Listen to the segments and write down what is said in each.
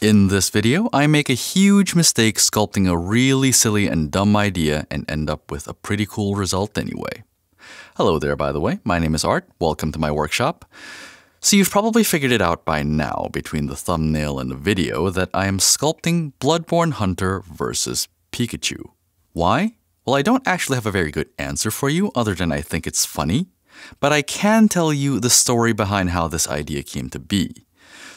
In this video, I make a huge mistake sculpting a really silly and dumb idea and end up with a pretty cool result anyway. Hello there, by the way. My name is Art. Welcome to my workshop. So you've probably figured it out by now, between the thumbnail and the video, that I am sculpting Bloodborne Hunter versus Pikachu. Why? Well, I don't actually have a very good answer for you, other than I think it's funny. But I can tell you the story behind how this idea came to be.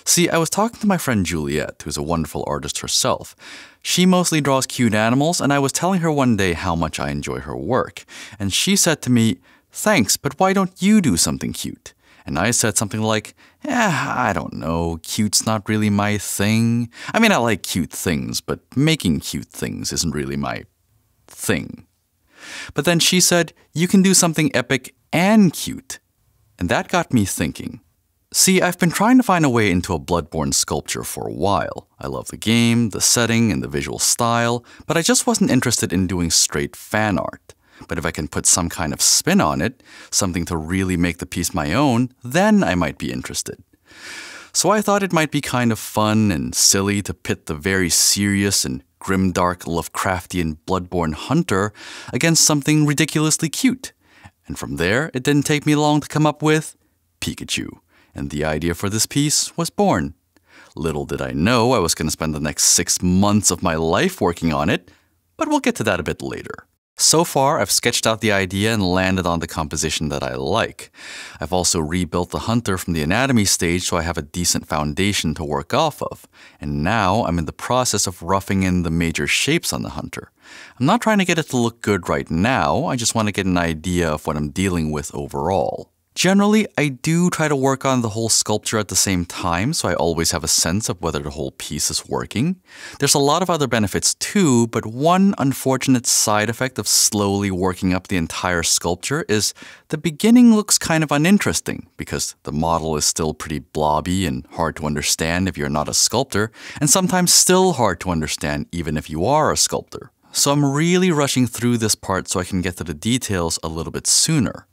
See, I was talking to my friend Juliet, who's a wonderful artist herself. She mostly draws cute animals, and I was telling her one day how much I enjoy her work. And she said to me, "Thanks, but why don't you do something cute?" And I said something like, I don't know, cute's not really my thing. I mean, I like cute things, but making cute things isn't really my thing. But then she said, you can do something epic and cute. And that got me thinking. See, I've been trying to find a way into a Bloodborne sculpture for a while. I love the game, the setting, and the visual style, but I just wasn't interested in doing straight fan art. But if I can put some kind of spin on it, something to really make the piece my own, then I might be interested. So I thought it might be kind of fun and silly to pit the very serious and grimdark Lovecraftian Bloodborne Hunter against something ridiculously cute. And from there, it didn't take me long to come up with Pikachu. And the idea for this piece was born. Little did I know I was going to spend the next 6 months of my life working on it, but we'll get to that a bit later. So far, I've sketched out the idea and landed on the composition that I like. I've also rebuilt the hunter from the anatomy stage so I have a decent foundation to work off of. And now I'm in the process of roughing in the major shapes on the hunter. I'm not trying to get it to look good right now, I just want to get an idea of what I'm dealing with overall. Generally, I do try to work on the whole sculpture at the same time, so I always have a sense of whether the whole piece is working. There's a lot of other benefits too, but one unfortunate side effect of slowly working up the entire sculpture is the beginning looks kind of uninteresting, because the model is still pretty blobby and hard to understand if you're not a sculptor, and sometimes still hard to understand even if you are a sculptor. So I'm really rushing through this part so I can get to the details a little bit sooner.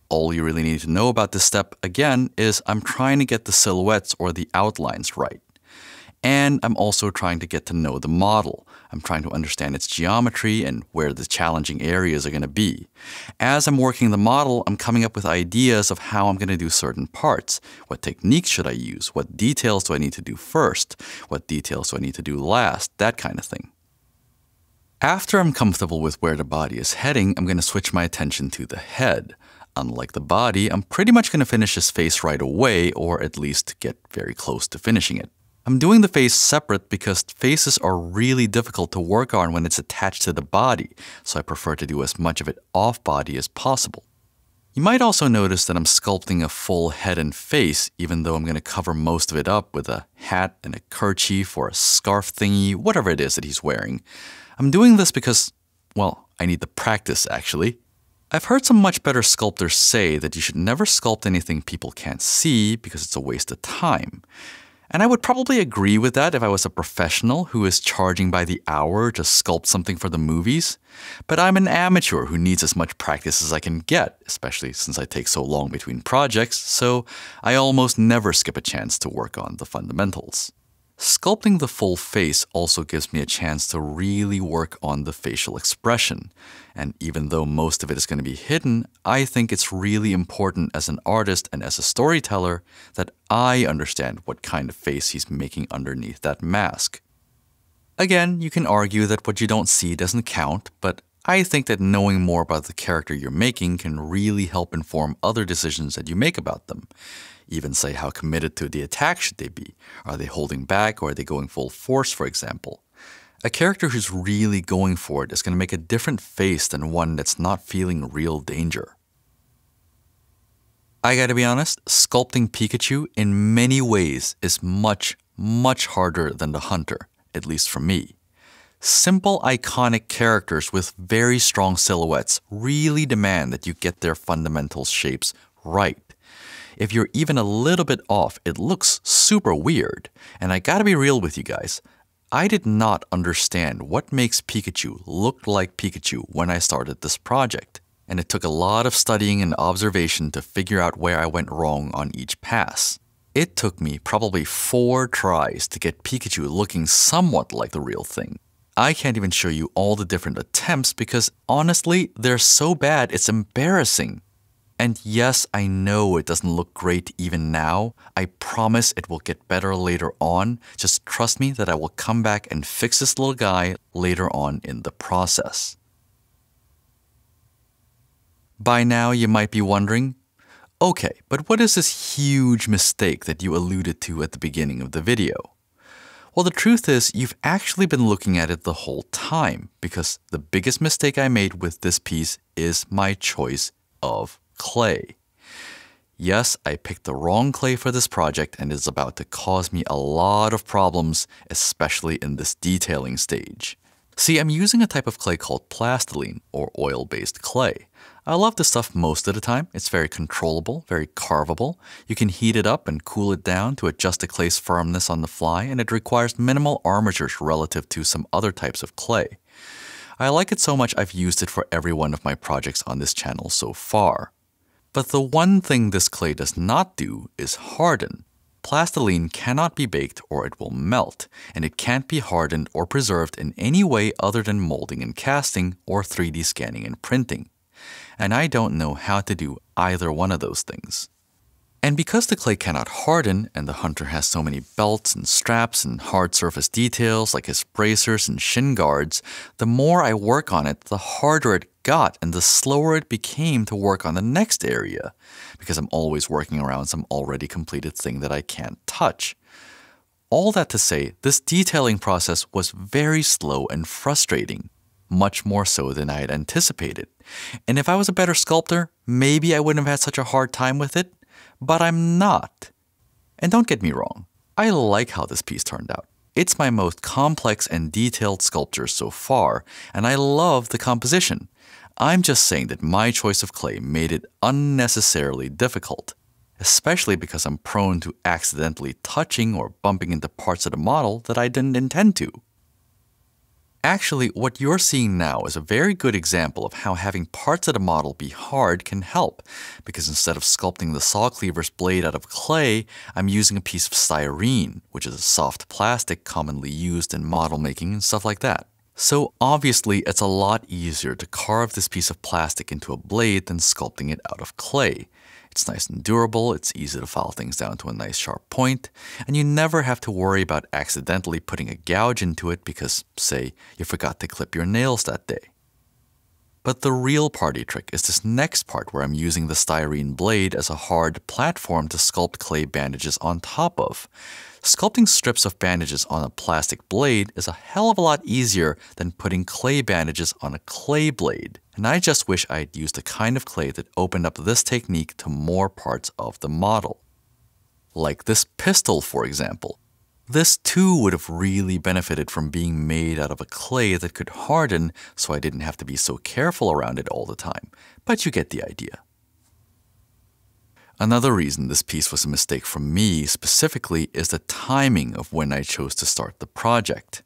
All you really need to know about this step, again, is I'm trying to get the silhouettes or the outlines right. And I'm also trying to get to know the model. I'm trying to understand its geometry and where the challenging areas are going to be. As I'm working the model, I'm coming up with ideas of how I'm going to do certain parts. What techniques should I use? What details do I need to do first? What details do I need to do last? That kind of thing. After I'm comfortable with where the body is heading, I'm going to switch my attention to the head. Unlike the body, I'm pretty much going to finish his face right away, or at least get very close to finishing it. I'm doing the face separate because faces are really difficult to work on when it's attached to the body, so I prefer to do as much of it off-body as possible. You might also notice that I'm sculpting a full head and face, even though I'm going to cover most of it up with a hat and a kerchief or a scarf thingy, whatever it is that he's wearing. I'm doing this because, well, I need the practice, actually. I've heard some much better sculptors say that you should never sculpt anything people can't see because it's a waste of time. And I would probably agree with that if I was a professional who is charging by the hour to sculpt something for the movies. But I'm an amateur who needs as much practice as I can get, especially since I take so long between projects, so I almost never skip a chance to work on the fundamentals. Sculpting the full face also gives me a chance to really work on the facial expression. And even though most of it is going to be hidden, I think it's really important as an artist and as a storyteller that I understand what kind of face he's making underneath that mask. Again, you can argue that what you don't see doesn't count, but I think that knowing more about the character you're making can really help inform other decisions that you make about them. Even say how committed to the attack should they be. Are they holding back or are they going full force, for example? A character who's really going for it is going to make a different face than one that's not feeling real danger. I gotta be honest, sculpting Pikachu in many ways is much, much harder than the hunter, at least for me. Simple, iconic characters with very strong silhouettes really demand that you get their fundamental shapes right. If you're even a little bit off, it looks super weird. And I gotta be real with you guys. I did not understand what makes Pikachu look like Pikachu when I started this project. And it took a lot of studying and observation to figure out where I went wrong on each pass. It took me probably 4 tries to get Pikachu looking somewhat like the real thing. I can't even show you all the different attempts because honestly, they're so bad it's embarrassing. And yes, I know it doesn't look great even now. I promise it will get better later on. Just trust me that I will come back and fix this little guy later on in the process. By now, you might be wondering, okay, but what is this huge mistake that you alluded to at the beginning of the video? Well, the truth is, you've actually been looking at it the whole time because the biggest mistake I made with this piece is my choice of clay. Yes, I picked the wrong clay for this project and it's about to cause me a lot of problems, especially in this detailing stage. See, I'm using a type of clay called plastiline, or oil-based clay. I love this stuff most of the time. It's very controllable, very carvable. You can heat it up and cool it down to adjust the clay's firmness on the fly, and it requires minimal armatures relative to some other types of clay. I like it so much I've used it for every one of my projects on this channel so far. But the one thing this clay does not do is harden. Plastiline cannot be baked or it will melt, and it can't be hardened or preserved in any way other than molding and casting or 3D scanning and printing. And I don't know how to do either one of those things. And because the clay cannot harden and the hunter has so many belts and straps and hard surface details like his bracers and shin guards, the more I work on it, the harder it got and the slower it became to work on the next area because I'm always working around some already completed thing that I can't touch. All that to say, this detailing process was very slow and frustrating, much more so than I had anticipated. And if I was a better sculptor, maybe I wouldn't have had such a hard time with it. But I'm not. And don't get me wrong, I like how this piece turned out. It's my most complex and detailed sculpture so far, and I love the composition. I'm just saying that my choice of clay made it unnecessarily difficult, especially because I'm prone to accidentally touching or bumping into parts of the model that I didn't intend to. Actually, what you're seeing now is a very good example of how having parts of the model be hard can help, because instead of sculpting the saw cleaver's blade out of clay, I'm using a piece of styrene, which is a soft plastic commonly used in model making and stuff like that. So obviously, it's a lot easier to carve this piece of plastic into a blade than sculpting it out of clay. It's nice and durable, it's easy to file things down to a nice sharp point, and you never have to worry about accidentally putting a gouge into it because, say, you forgot to clip your nails that day. But the real party trick is this next part where I'm using the styrene blade as a hard platform to sculpt clay bandages on top of. Sculpting strips of bandages on a plastic blade is a hell of a lot easier than putting clay bandages on a clay blade. And I just wish I had used the kind of clay that opened up this technique to more parts of the model. Like this pistol, for example. This too would have really benefited from being made out of a clay that could harden, so I didn't have to be so careful around it all the time. But you get the idea. Another reason this piece was a mistake from me specifically is the timing of when I chose to start the project.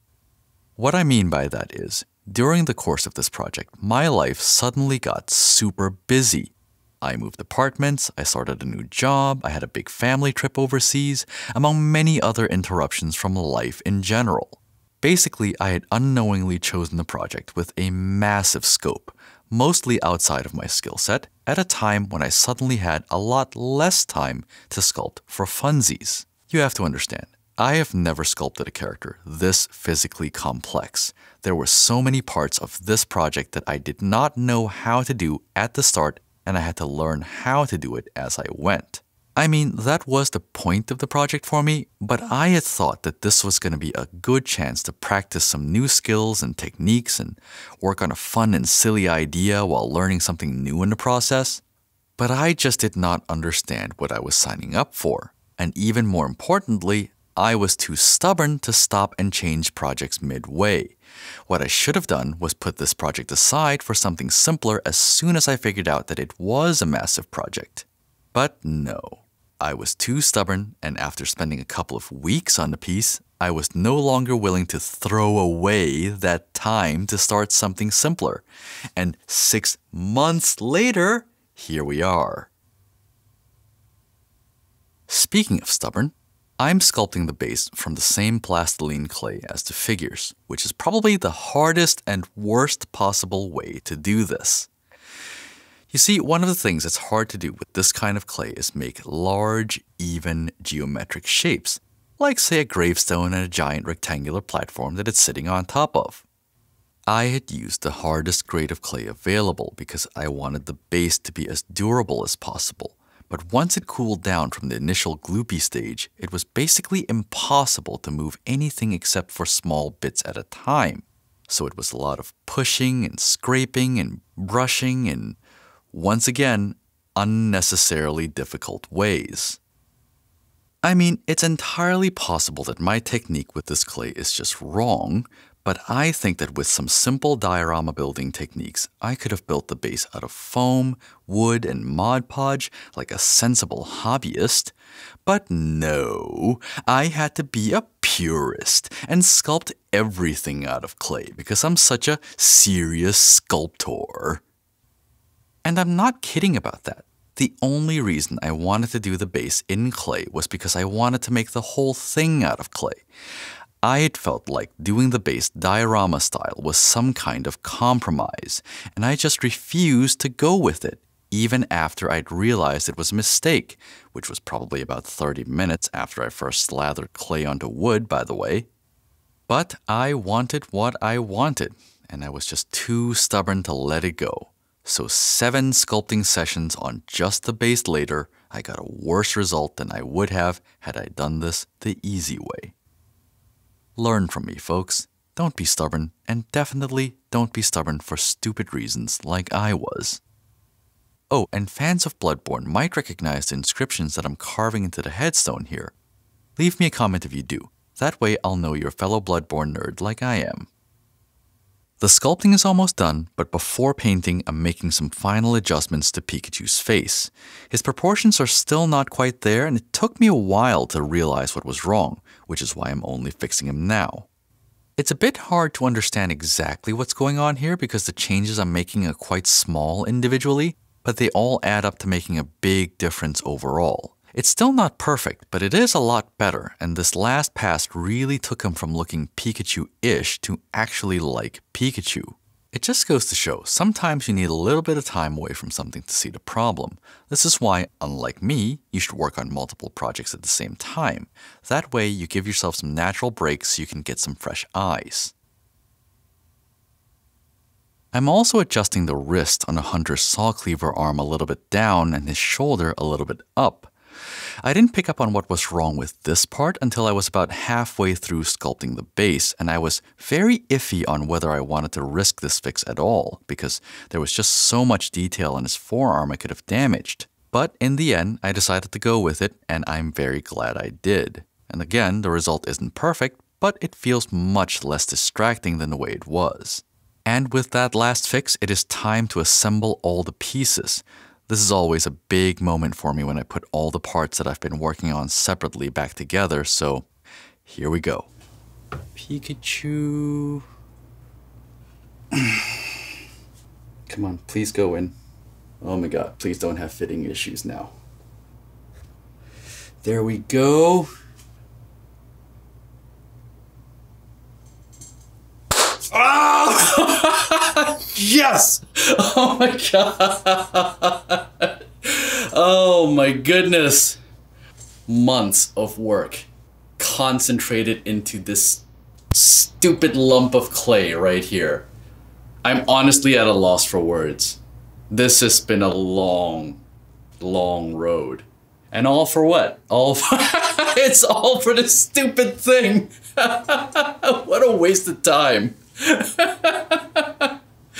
What I mean by that is, during the course of this project, my life suddenly got super busy. I moved apartments, I started a new job, I had a big family trip overseas, among many other interruptions from life in general. Basically, I had unknowingly chosen the project with a massive scope, mostly outside of my skill set, at a time when I suddenly had a lot less time to sculpt for funsies. You have to understand, I have never sculpted a character this physically complex. There were so many parts of this project that I did not know how to do at the start, and I had to learn how to do it as I went. I mean, that was the point of the project for me, but I had thought that this was going to be a good chance to practice some new skills and techniques and work on a fun and silly idea while learning something new in the process. But I just did not understand what I was signing up for. And even more importantly, I was too stubborn to stop and change projects midway. What I should have done was put this project aside for something simpler as soon as I figured out that it was a massive project. But no. I was too stubborn, and after spending a couple of weeks on the piece, I was no longer willing to throw away that time to start something simpler. And 6 months later, here we are. Speaking of stubborn, I'm sculpting the base from the same plastiline clay as the figures, which is probably the hardest and worst possible way to do this. You see, one of the things that's hard to do with this kind of clay is make large, even geometric shapes, like say a gravestone and a giant rectangular platform that it's sitting on top of. I had used the hardest grade of clay available because I wanted the base to be as durable as possible. But once it cooled down from the initial gloopy stage, it was basically impossible to move anything except for small bits at a time. So it was a lot of pushing and scraping and brushing in, once again, unnecessarily difficult ways. I mean, it's entirely possible that my technique with this clay is just wrong, but I think that with some simple diorama building techniques, I could have built the base out of foam, wood, and Mod Podge like a sensible hobbyist. But no, I had to be a purist and sculpt everything out of clay because I'm such a serious sculptor. And I'm not kidding about that. The only reason I wanted to do the base in clay was because I wanted to make the whole thing out of clay. I had felt like doing the base diorama style was some kind of compromise, and I just refused to go with it, even after I'd realized it was a mistake, which was probably about 30 minutes after I first slathered clay onto wood, by the way. But I wanted what I wanted, and I was just too stubborn to let it go. So 7 sculpting sessions on just the base later, I got a worse result than I would have had I done this the easy way. Learn from me, folks. Don't be stubborn, and definitely don't be stubborn for stupid reasons like I was. Oh, and fans of Bloodborne might recognize the inscriptions that I'm carving into the headstone here. Leave me a comment if you do. That way I'll know you're a fellow Bloodborne nerd like I am. The sculpting is almost done, but before painting, I'm making some final adjustments to Pikachu's face. His proportions are still not quite there, and it took me a while to realize what was wrong, which is why I'm only fixing him now. It's a bit hard to understand exactly what's going on here because the changes I'm making are quite small individually, but they all add up to making a big difference overall. It's still not perfect, but it is a lot better, and this last pass really took him from looking Pikachu-ish to actually like Pikachu. It just goes to show, sometimes you need a little bit of time away from something to see the problem. This is why, unlike me, you should work on multiple projects at the same time. That way, you give yourself some natural breaks so you can get some fresh eyes. I'm also adjusting the wrist on the Hunter's Saw Cleaver arm a little bit down and his shoulder a little bit up. I didn't pick up on what was wrong with this part until I was about halfway through sculpting the base, and I was very iffy on whether I wanted to risk this fix at all, because there was just so much detail on his forearm I could have damaged. But in the end, I decided to go with it, and I'm very glad I did. And again, the result isn't perfect, but it feels much less distracting than the way it was. And with that last fix, it is time to assemble all the pieces. This is always a big moment for me when I put all the parts that I've been working on separately back together, so here we go. Pikachu. Come on, please go in. Oh my god, please don't have fitting issues now. There we go. Oh! Yes! Oh my god! Oh my goodness! Months of work concentrated into this stupid lump of clay right here. I'm honestly at a loss for words. This has been a long, long road. And all for what? It's all for this stupid thing! What a waste of time.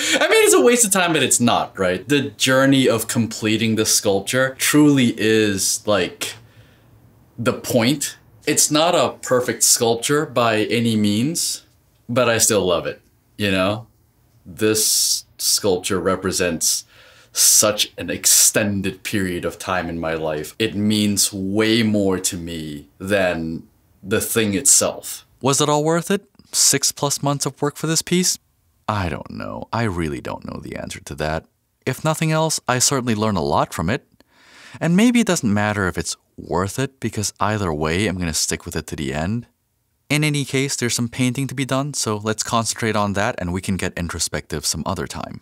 I mean, it's a waste of time, but it's not, right? The journey of completing the sculpture truly is, like, the point. It's not a perfect sculpture by any means, but I still love it, you know? This sculpture represents such an extended period of time in my life. It means way more to me than the thing itself. Was it all worth it? 6+ months of work for this piece? I don't know. I really don't know the answer to that. If nothing else, I certainly learn a lot from it. And maybe it doesn't matter if it's worth it because either way, I'm going to stick with it to the end. In any case, there's some painting to be done, so let's concentrate on that and we can get introspective some other time.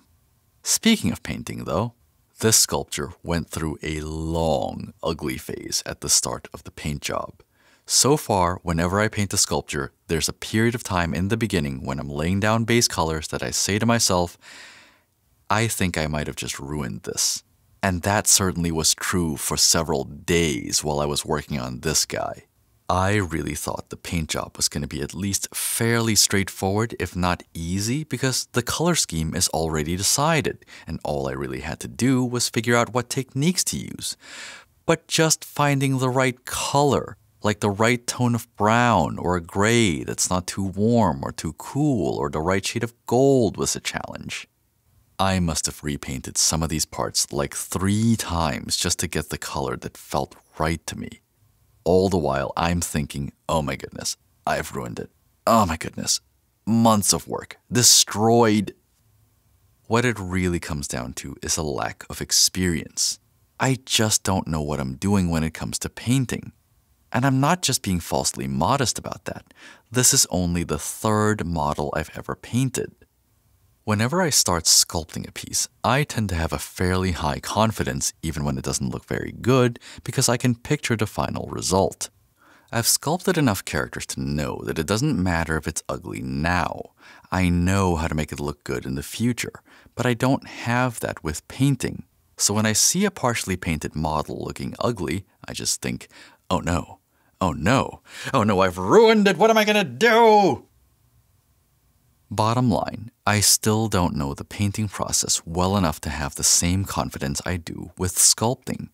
Speaking of painting though, this sculpture went through a long, ugly phase at the start of the paint job. So far, whenever I paint a sculpture, there's a period of time in the beginning when I'm laying down base colors that I say to myself, I think I might have just ruined this. And that certainly was true for several days while I was working on this guy. I really thought the paint job was going to be at least fairly straightforward, if not easy, because the color scheme is already decided, and all I really had to do was figure out what techniques to use. But just finding the right color, like the right tone of brown or a gray that's not too warm or too cool, or the right shade of gold was a challenge. I must have repainted some of these parts like 3 times just to get the color that felt right to me. All the while I'm thinking, oh my goodness, I've ruined it. Oh my goodness, months of work, destroyed. What it really comes down to is a lack of experience. I just don't know what I'm doing when it comes to painting. And I'm not just being falsely modest about that. This is only the 3rd model I've ever painted. Whenever I start sculpting a piece, I tend to have a fairly high confidence even when it doesn't look very good because I can picture the final result. I've sculpted enough characters to know that it doesn't matter if it's ugly now. I know how to make it look good in the future, but I don't have that with painting. So when I see a partially painted model looking ugly, I just think, oh no, oh no, oh no, I've ruined it, what am I gonna do? Bottom line, I still don't know the painting process well enough to have the same confidence I do with sculpting.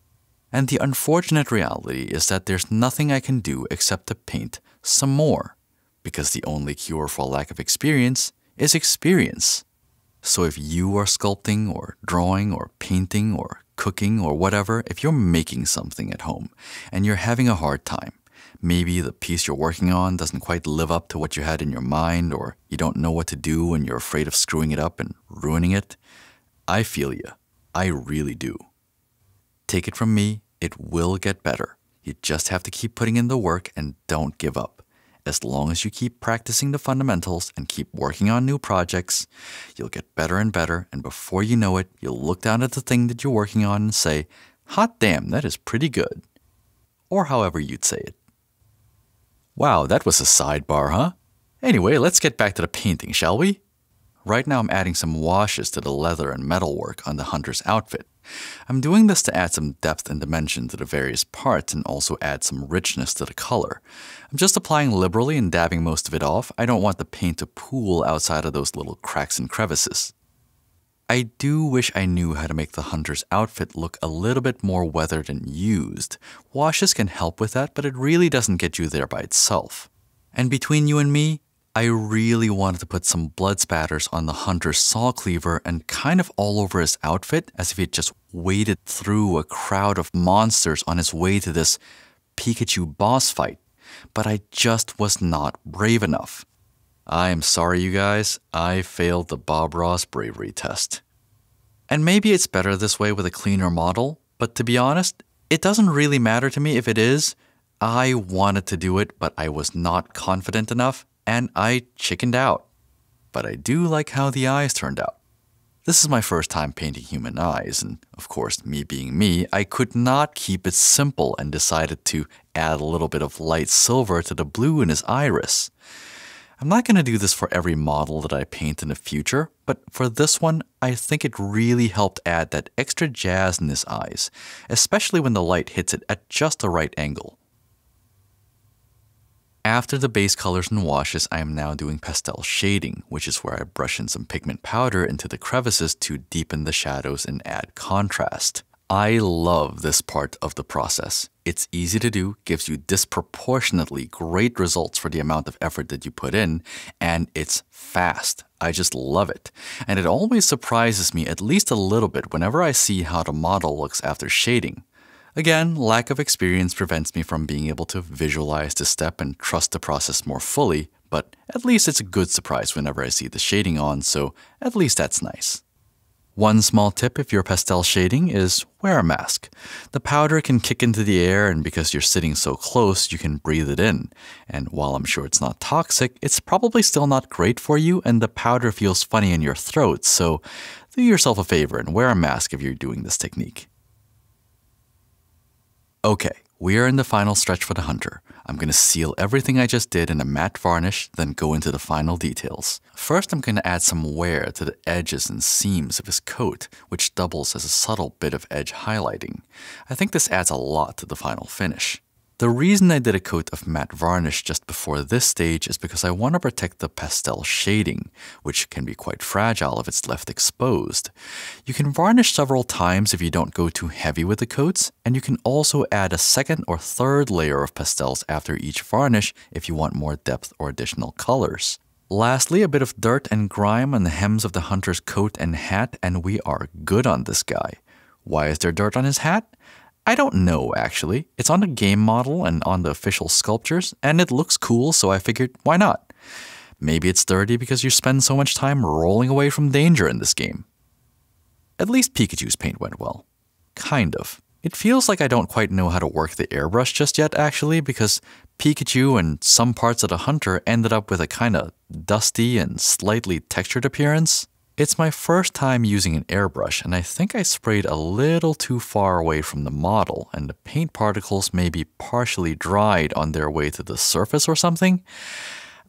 And the unfortunate reality is that there's nothing I can do except to paint some more, because the only cure for lack of experience is experience. So if you are sculpting or drawing or painting or cooking or whatever, if you're making something at home and you're having a hard time, maybe the piece you're working on doesn't quite live up to what you had in your mind, or you don't know what to do and you're afraid of screwing it up and ruining it, I feel you. I really do. Take it from me, it will get better. You just have to keep putting in the work and don't give up. As long as you keep practicing the fundamentals and keep working on new projects, you'll get better and better, and before you know it, you'll look down at the thing that you're working on and say, hot damn, that is pretty good. Or however you'd say it. Wow, that was a sidebar, huh? Anyway, let's get back to the painting, shall we? Right now I'm adding some washes to the leather and metal work on the hunter's outfit. I'm doing this to add some depth and dimension to the various parts and also add some richness to the color. I'm just applying liberally and dabbing most of it off. I don't want the paint to pool outside of those little cracks and crevices. I do wish I knew how to make the hunter's outfit look a little bit more weathered and used. Washes can help with that, but it really doesn't get you there by itself. And between you and me, I really wanted to put some blood spatters on the hunter's saw cleaver and kind of all over his outfit as if he'd just waded through a crowd of monsters on his way to this Pikachu boss fight. But I just was not brave enough. I am sorry, you guys. I failed the Bob Ross bravery test. And maybe it's better this way with a cleaner model, but to be honest, it doesn't really matter to me if it is. I wanted to do it, but I was not confident enough, and I chickened out. But I do like how the eyes turned out. This is my first time painting human eyes, and of course, me being me, I could not keep it simple and decided to add a little bit of light silver to the blue in his iris. I'm not going to do this for every model that I paint in the future, but for this one, I think it really helped add that extra jazz in his eyes, especially when the light hits it at just the right angle. After the base colors and washes, I am now doing pastel shading, which is where I brush in some pigment powder into the crevices to deepen the shadows and add contrast. I love this part of the process. It's easy to do, gives you disproportionately great results for the amount of effort that you put in, and it's fast. I just love it. And it always surprises me at least a little bit whenever I see how the model looks after shading. Again, lack of experience prevents me from being able to visualize the step and trust the process more fully, but at least it's a good surprise whenever I see the shading on, so at least that's nice. One small tip if you're pastel shading is wear a mask. The powder can kick into the air, and because you're sitting so close, you can breathe it in. And while I'm sure it's not toxic, it's probably still not great for you, and the powder feels funny in your throat, so do yourself a favor and wear a mask if you're doing this technique. Okay, we are in the final stretch for the hunter. I'm going to seal everything I just did in a matte varnish, then go into the final details. First, I'm going to add some wear to the edges and seams of his coat, which doubles as a subtle bit of edge highlighting. I think this adds a lot to the final finish. The reason I did a coat of matte varnish just before this stage is because I want to protect the pastel shading, which can be quite fragile if it's left exposed. You can varnish several times if you don't go too heavy with the coats, and you can also add a second or third layer of pastels after each varnish if you want more depth or additional colors. Lastly, a bit of dirt and grime on the hems of the hunter's coat and hat, and we are good on this guy. Why is there dirt on his hat? I don't know, actually. It's on the game model and on the official sculptures, and it looks cool, so I figured, why not? Maybe it's dirty because you spend so much time rolling away from danger in this game. At least Pikachu's paint went well. Kind of. It feels like I don't quite know how to work the airbrush just yet, actually, because Pikachu and some parts of the hunter ended up with a kind of dusty and slightly textured appearance. It's my first time using an airbrush, and I think I sprayed a little too far away from the model, and the paint particles may be partially dried on their way to the surface or something.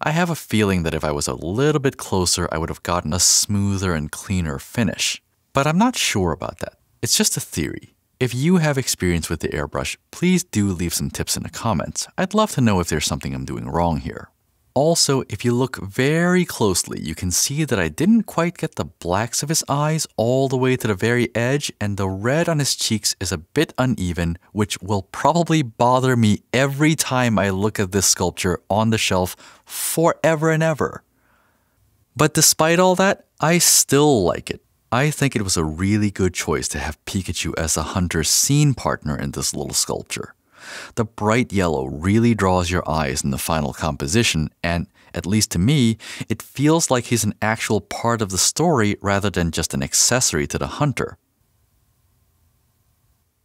I have a feeling that if I was a little bit closer, I would have gotten a smoother and cleaner finish. But I'm not sure about that. It's just a theory. If you have experience with the airbrush, please do leave some tips in the comments. I'd love to know if there's something I'm doing wrong here. Also, if you look very closely, you can see that I didn't quite get the blacks of his eyes all the way to the very edge, and the red on his cheeks is a bit uneven, which will probably bother me every time I look at this sculpture on the shelf forever and ever. But despite all that, I still like it. I think it was a really good choice to have Pikachu as a hunter's scene partner in this little sculpture. The bright yellow really draws your eyes in the final composition, and, at least to me, it feels like he's an actual part of the story rather than just an accessory to the hunter.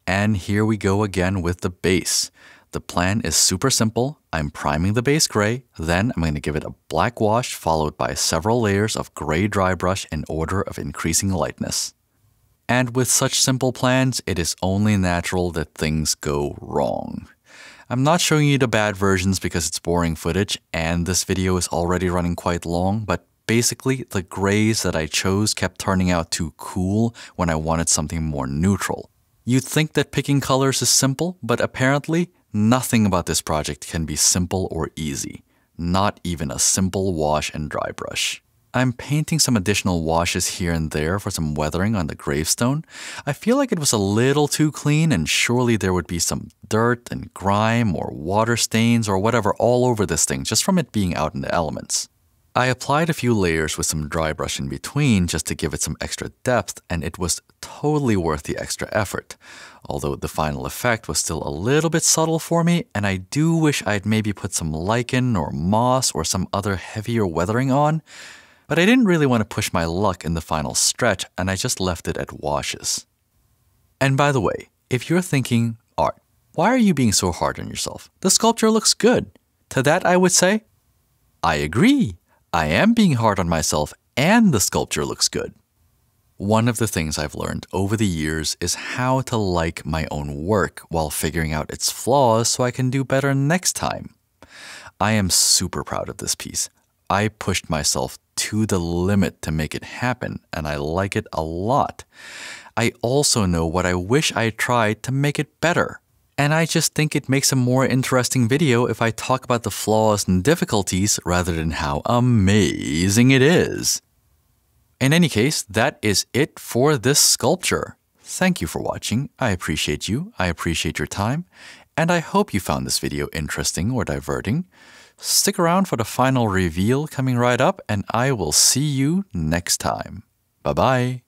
And here we go again with the base. The plan is super simple. I'm priming the base gray, then I'm going to give it a black wash followed by several layers of gray dry brush in order of increasing lightness. And with such simple plans, it is only natural that things go wrong. I'm not showing you the bad versions because it's boring footage, and this video is already running quite long, but basically the grays that I chose kept turning out too cool when I wanted something more neutral. You'd think that picking colors is simple, but apparently nothing about this project can be simple or easy. Not even a simple wash and dry brush. I'm painting some additional washes here and there for some weathering on the gravestone. I feel like it was a little too clean, and surely there would be some dirt and grime or water stains or whatever all over this thing just from it being out in the elements. I applied a few layers with some dry brush in between just to give it some extra depth, and it was totally worth the extra effort. Although the final effect was still a little bit subtle for me, and I do wish I'd maybe put some lichen or moss or some other heavier weathering on. But I didn't really want to push my luck in the final stretch, and I just left it at washes. And by the way, if you're thinking, Art, why are you being so hard on yourself? The sculpture looks good. To that I would say, I agree. I am being hard on myself, and the sculpture looks good. One of the things I've learned over the years is how to like my own work while figuring out its flaws so I can do better next time. I am super proud of this piece. I pushed myself to the limit to make it happen, and I like it a lot. I also know what I wish I tried to make it better. And I just think it makes a more interesting video if I talk about the flaws and difficulties rather than how amazing it is. In any case, that is it for this sculpture. Thank you for watching. I appreciate you. I appreciate your time. And I hope you found this video interesting or diverting. Stick around for the final reveal coming right up, and I will see you next time. Bye-bye.